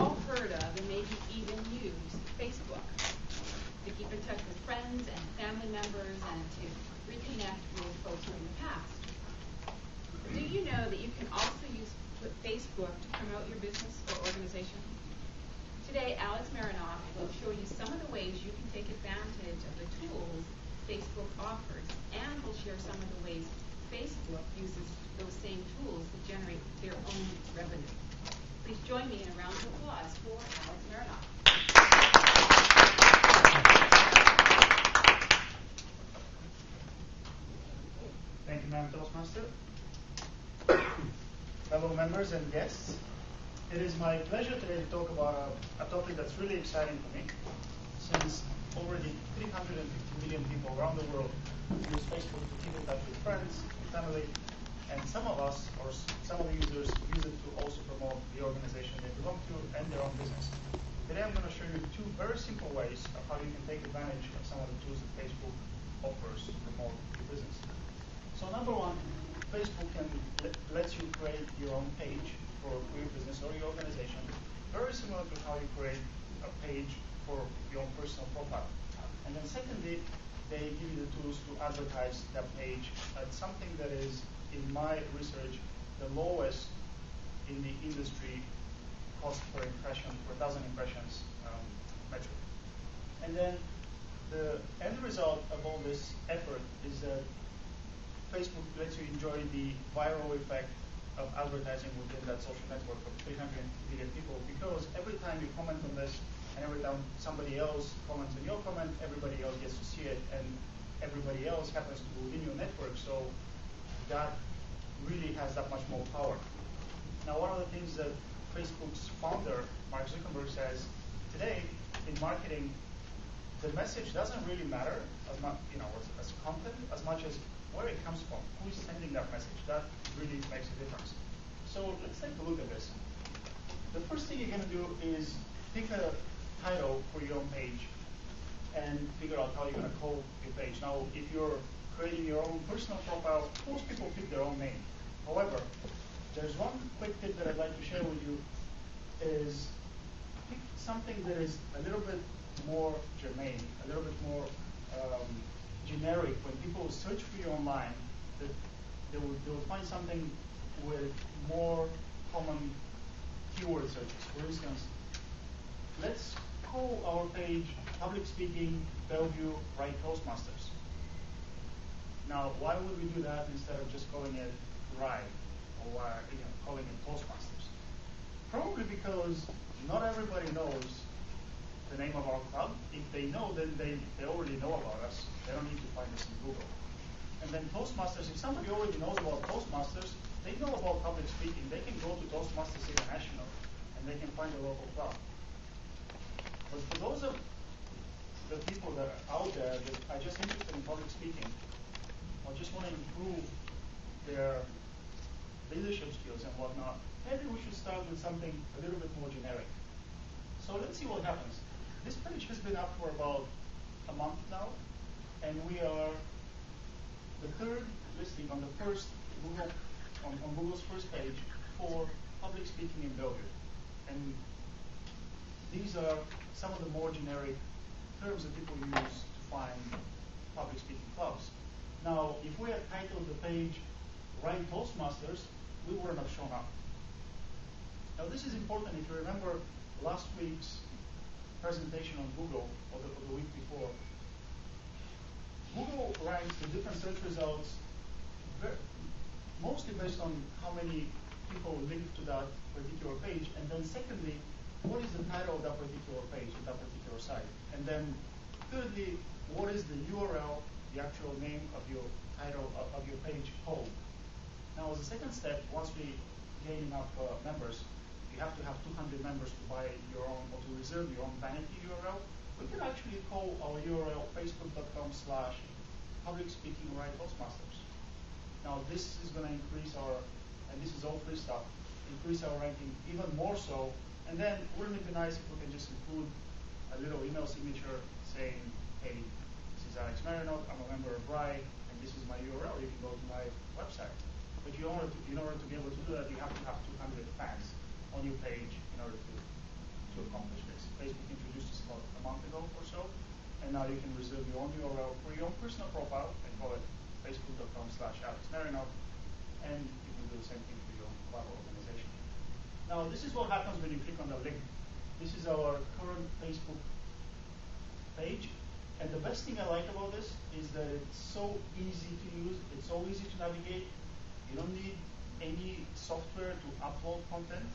all heard of and maybe even use Facebook to keep in touch with friends and family members and to reconnect with folks from the past. Do you know that you can also use Facebook to promote your business or organization? Today, Alex Marinoff will show you some of the ways you can take advantage of the tools Facebook offers, and will share some of the ways Facebook uses those same tools to generate their own revenue. Please join me in a round of applause for Alex Marinoff. Thank you, Madam Toastmaster. Fellow members and guests, it is my pleasure today to talk about a topic that's really exciting for me, since already 350 million people around the world use Facebook to keep in touch with friends, family, and some of us, or some of the users, use it to also promote the organization they belong to and their own business. Today I'm going to show you two very simple ways of how you can take advantage of some of the tools that Facebook offers to promote your business. So number one, Facebook lets you create your own page for your business or your organization, very similar to how you create a page for your own personal profile. And then secondly, they give you the tools to advertise that page at something that is, in my research, the lowest in the industry cost per impression, per 1,000 impressions metric. And then the end result of all this effort is that Facebook lets you enjoy the viral effect of advertising within that social network of 300 million people, because every time you comment on this and every time somebody else comments on your comment, everybody else gets to see it, and everybody else happens to be within your network, so that really has that much more power. Now, one of the things that Facebook's founder, Mark Zuckerberg, says today in marketing, the message doesn't really matter as much, as content, as much as where it comes from, who is sending that message. That really makes a difference. So let's take a look at this. The first thing you're going to do is pick a title for your own page and figure out how you're going to call your page. Now, if you're creating your own personal profile, most people pick their own name. However, there's one quick tip that I'd like to share with you is pick something that is a little bit more germane, a little bit more generic. When people search for you online, they will find something with more common keyword searches. For instance, let's call our page Public Speaking, Bellevue, Right Toastmasters. Now, why would we do that instead of just calling it Right, or calling it Toastmasters? Probably because not everybody knows the name of our club. If they know, then they already know about us. They don't need to find us in Google. And then Toastmasters, if somebody already knows about Toastmasters, they know about public speaking. They can go to Toastmasters International, and they can find a local club. But for those of the people that are out there that are just interested in public speaking, or just want to improve their leadership skills and whatnot, maybe we should start with something a little bit more generic. So let's see what happens. This page has been up for about a month now, and we are the third listing on the first Google, on Google's first page for public speaking in Bellevue. And these are some of the more generic terms that people use to find public speaking clubs. Now, if we had titled the page Right Toastmasters, we wouldn't have shown up. Now, this is important. If you remember last week's presentation on Google, or the week before, Google ranks the different search results mostly based on how many people link to that particular page, and then secondly, what is the title of that particular page, of that particular site, and then thirdly, what is the URL, the actual name of your title of your page called. Now, as a second step, once we gain enough members, you have to have 200 members to buy your own, or to reserve your own vanity URL. We can actually call our URL facebook.com/public speaking right Toastmasters. Now, this is going to increase our, and this is all free stuff, increase our ranking even more so. And then, wouldn't it be nice if we can just include a little email signature saying, hey, this is Alex Marinoff, I'm a member of RAI, and this is my URL. You can go to my website. But in order to be able to do that, you have to have 200 fans on your page in order to And now you can reserve your own URL for your own personal profile. I call it facebook.com/AlexMarinov. And you can do the same thing for your own cloud organization. Now, this is what happens when you click on the link. This is our current Facebook page. And the best thing I like about this is that it's so easy to use. It's so easy to navigate. You don't need any software to upload content.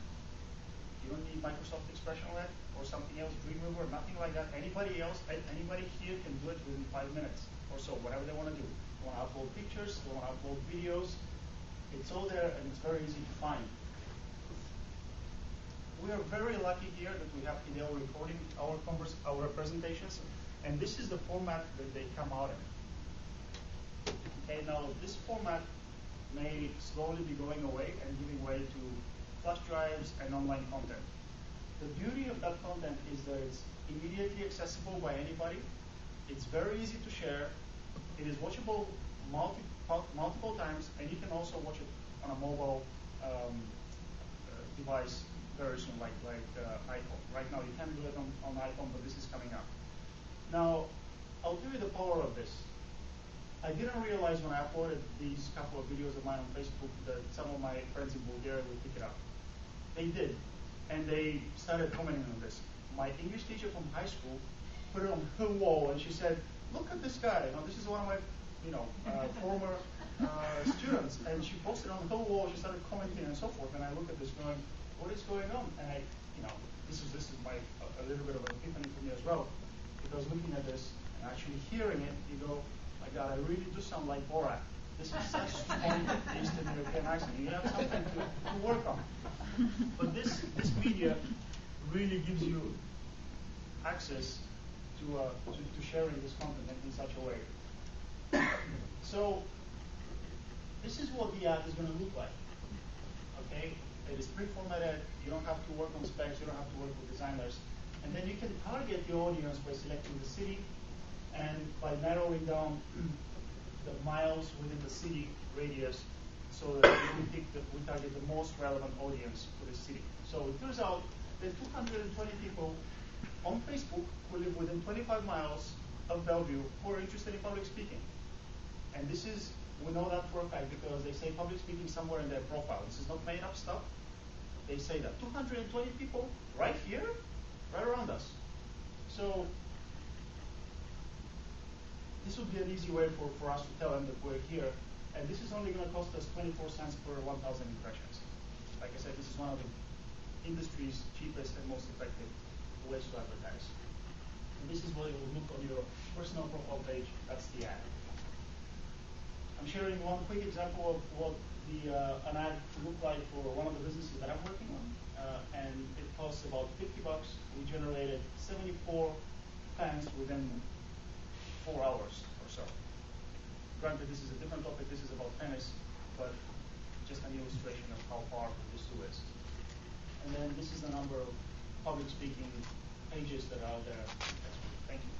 You don't need Microsoft ExpressionLab or something else, Dreamweaver, nothing like that. Anybody here can do it within 5 minutes or so, whatever they want to do. They want to upload pictures, they want to upload videos. It's all there and it's very easy to find. We are very lucky here that we have Hideo recording our presentations, and this is the format that they come out in. Okay, now this format may slowly be going away and giving way to flash drives and online content. The beauty of that content is that it's immediately accessible by anybody. It's very easy to share. It is watchable multiple times, and you can also watch it on a mobile device very soon, like iPhone. Right now, you can't do it on iPhone, but this is coming up. Now, I'll tell you the power of this. I didn't realize when I uploaded these couple of videos of mine on Facebook that some of my friends in Bulgaria would pick it up. They did, and they started commenting on this. My English teacher from high school put it on her wall, and she said, "Look at this guy. Now, this is one of my, former students." And she posted on her wall. She started commenting and so forth. And I looked at this, going, "What is going on?" And this is a little bit of an epiphany for me as well, because looking at this and actually hearing it, you go, "My God, I really do sound like Borat." This is such strong Eastern European accent. You have something to work on. But this media really gives you access to sharing this content in such a way. So this is what the ad is going to look like. Okay, it is pre-formatted. You don't have to work on specs. You don't have to work with designers. And then you can target the audience by selecting the city and by narrowing down the miles within the city radius, so that we target the most relevant audience for the city. So it turns out that 220 people on Facebook who live within 25 miles of Bellevue who are interested in public speaking. And we know that for a fact because they say public speaking somewhere in their profile. This is not made up stuff. They say that 220 people right here, right around us. So this would be an easy way for us to tell them that we're here. And this is only going to cost us 24 cents per 1,000 impressions. Like I said, this is one of the industry's cheapest and most effective ways to advertise. And this is what it will look on your personal profile page. That's the ad. I'm sharing one quick example of what an ad would look like for one of the businesses that I'm working on. And it costs about $50. We generated 74 fans within 4 hours or so. Granted, this is a different topic. This is about tennis, but just an illustration of how powerful this tool is. And then this is the number of public speaking pages that are out there. Thank you.